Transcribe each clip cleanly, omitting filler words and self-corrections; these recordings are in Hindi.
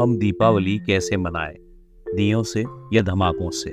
हम दीपावली कैसे मनाएं, दियों से या धमाकों से।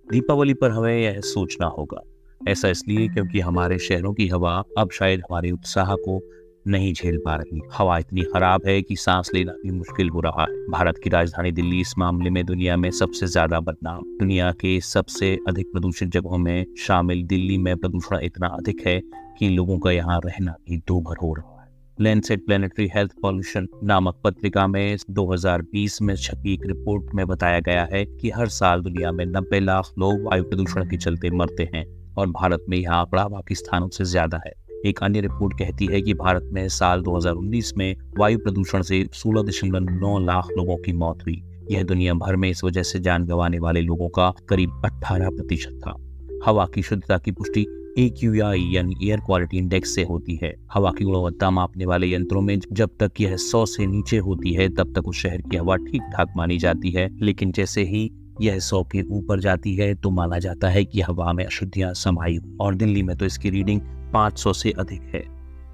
दीपावली पर हमें यह सोचना होगा। ऐसा इसलिए क्योंकि हमारे शहरों की हवा अब शायद हमारे उत्साह को नहीं झेल पा रही। हवा इतनी खराब है कि सांस लेना भी मुश्किल हो रहा है। भारत की राजधानी दिल्ली इस मामले में दुनिया में सबसे ज्यादा बदनाम। दुनिया के सबसे अधिक प्रदूषित जगहों में शामिल दिल्ली में प्रदूषण इतना अधिक है कि लोगों का यहाँ रहना भी दूभर हो रहा है। लैंसेट प्लेनेटरी हेल्थ पॉल्यूशन नामक पत्रिका में 2020 में छपी एक रिपोर्ट में बताया गया है कि हर साल दुनिया में 90 लाख लोग वायु प्रदूषण के चलते मरते हैं और भारत में यह आंकड़ा बाकी स्थानों से ज्यादा है। एक अन्य रिपोर्ट कहती है कि भारत में साल 2019 में वायु प्रदूषण से 16.9 लाख लोगों की मौत हुई। यह दुनिया भर में इस वजह से जान गंवाने वाले लोगों का करीब 18% था। हवा की शुद्धता की पुष्टि AQI यानी एयर क्वालिटी इंडेक्स से होती है। हवा की गुणवत्ता मापने वाले यंत्रों में जब तक यह 100 से नीचे होती है तब तक उस शहर की हवा ठीक ठाक मानी जाती है, लेकिन जैसे ही यह 100 के ऊपर जाती है तो माना जाता है कि हवा में अशुद्धियां समाई हुई। और दिल्ली में तो इसकी रीडिंग 500 से अधिक है।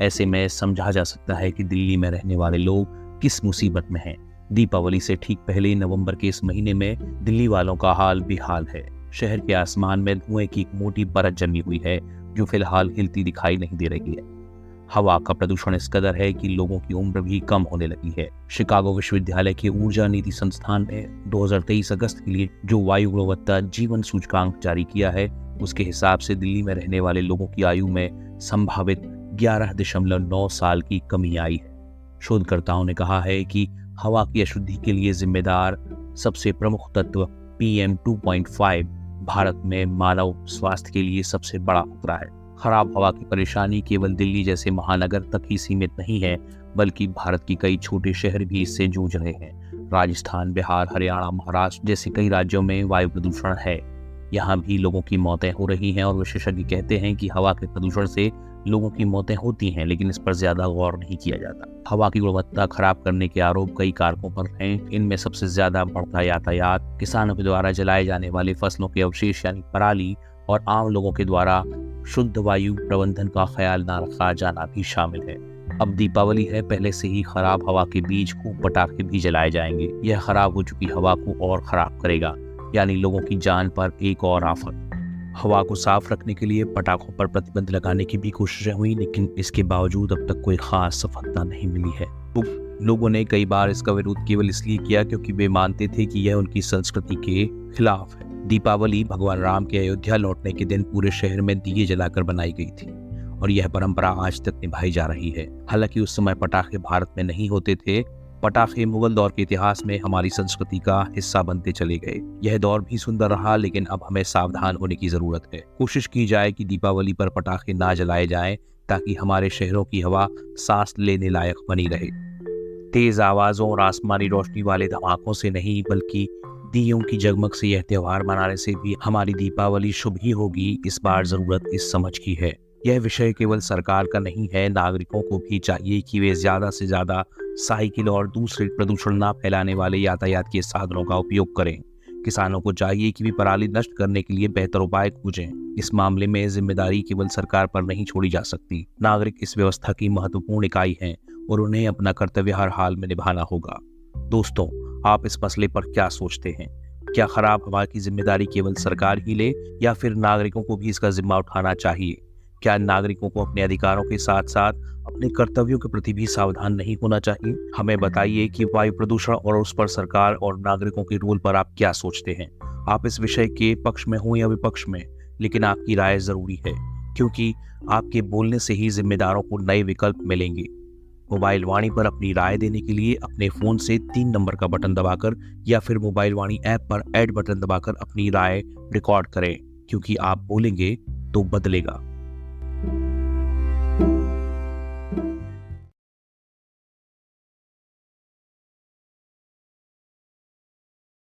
ऐसे में समझा जा सकता है कि दिल्ली में रहने वाले लोग किस मुसीबत में हैं। दीपावली से ठीक पहले नवंबर के इस महीने में दिल्ली वालों का हाल बेहाल है। शहर के आसमान में धुएं की एक मोटी परत जमी हुई है जो फिलहाल हिलती दिखाई नहीं दे रही है। हवा का प्रदूषण इस कदर है कि लोगों की उम्र भी कम होने लगी है। शिकागो विश्वविद्यालय के ऊर्जा नीति संस्थान ने 2023 अगस्त के लिए जो वायु गुणवत्ता जीवन सूचकांक जारी किया है, उसके हिसाब से दिल्ली में रहने वाले लोगों की आयु में संभावित 11.9 साल की कमी आई है। शोधकर्ताओं ने कहा है कि हवा की अशुद्धि के लिए जिम्मेदार सबसे प्रमुख तत्व PM 2.5 भारत में मानव स्वास्थ्य के लिए सबसे बड़ा खतरा है। खराब हवा की परेशानी केवल दिल्ली जैसे महानगर तक ही सीमित नहीं है, बल्कि भारत की कई छोटे शहर भी इससे जूझ रहे हैं। राजस्थान, बिहार, हरियाणा, महाराष्ट्र जैसे कई राज्यों में वायु प्रदूषण है। यहाँ भी लोगों की मौतें हो रही हैं और विशेषज्ञ कहते हैं कि हवा के प्रदूषण से लोगों की मौतें होती हैं, लेकिन इस पर ज्यादा गौर नहीं किया जाता। हवा की गुणवत्ता खराब करने के आरोप कई कारकों पर हैं। इनमें सबसे ज्यादा बढ़ता यातायात, किसानों के द्वारा जलाए जाने वाले फसलों के अवशेष यानी पराली और आम लोगों के द्वारा शुद्ध वायु प्रबंधन का ख्याल न रखा जाना भी शामिल है। अब दीपावली है, पहले से ही खराब हवा के बीच खूब पटाखे भी जलाए जाएंगे। यह खराब हो चुकी हवा को और खराब करेगा, यानी लोगों की जान पर एक और आफत। हवा को साफ रखने के लिए पटाखों पर प्रतिबंध लगाने की भी कोशिशें हुई, लेकिन इसके बावजूद अब तक कोई खास सफलता नहीं मिली है। लोगों ने कई बार इसका विरोध केवल इसलिए किया क्योंकि वे मानते थे कि यह उनकी संस्कृति के खिलाफ है। दीपावली भगवान राम के अयोध्या लौटने के दिन पूरे शहर में दिए जलाकर बनाई गई थी और यह परंपरा आज तक निभाई जा रही है। हालांकि उस समय पटाखे भारत में नहीं होते थे। पटाखे मुगल दौर के इतिहास में हमारी संस्कृति का हिस्सा बनते चले गए। यह दौर भी सुंदर रहा, लेकिन अब हमें सावधान होने की जरूरत है। कोशिश की जाए कि दीपावली पर पटाखे ना जलाए जाएं, ताकि हमारे शहरों की हवा सांस लेने लायक बनी रहे। तेज आवाजों और आसमानी रोशनी वाले धमाकों से नहीं, बल्कि दियों की जगमग से यह त्योहार मनाने से भी हमारी दीपावली शुभ ही होगी। इस बार जरूरत इस समझ की है। यह विषय केवल सरकार का नहीं है, नागरिकों को भी चाहिए कि वे ज्यादा से ज्यादा साइकिल और दूसरे प्रदूषण न फैलाने वाले यातायात के साधनों का उपयोग करें। किसानों को चाहिए कि वे पराली नष्ट करने के लिए बेहतर उपाय खोजें। इस मामले में जिम्मेदारी केवल सरकार पर नहीं छोड़ी जा सकती। नागरिक इस व्यवस्था की महत्वपूर्ण इकाई हैं और उन्हें अपना कर्तव्य हर हाल में निभाना होगा। दोस्तों, आप इस मसले पर क्या सोचते हैं? क्या खराब हवा की जिम्मेदारी केवल सरकार ही ले या फिर नागरिकों को भी इसका जिम्मा उठाना चाहिए? क्या नागरिकों को अपने अधिकारों के साथ साथ अपने कर्तव्यों के प्रति भी सावधान नहीं होना चाहिए? हमें बताइए कि वायु प्रदूषण और उस पर सरकार और नागरिकों के रोल पर आप क्या सोचते हैं। आप इस विषय के पक्ष में हो या विपक्ष में, लेकिन आपकी राय जरूरी है, क्योंकि आपके बोलने से ही जिम्मेदारों को नए विकल्प मिलेंगे। मोबाइल वाणी पर अपनी राय देने के लिए अपने फोन से 3 नंबर का बटन दबाकर या फिर मोबाइल वाणी ऐप पर ऐड बटन दबाकर अपनी राय रिकॉर्ड करें, क्योंकि आप बोलेंगे तो बदलेगा।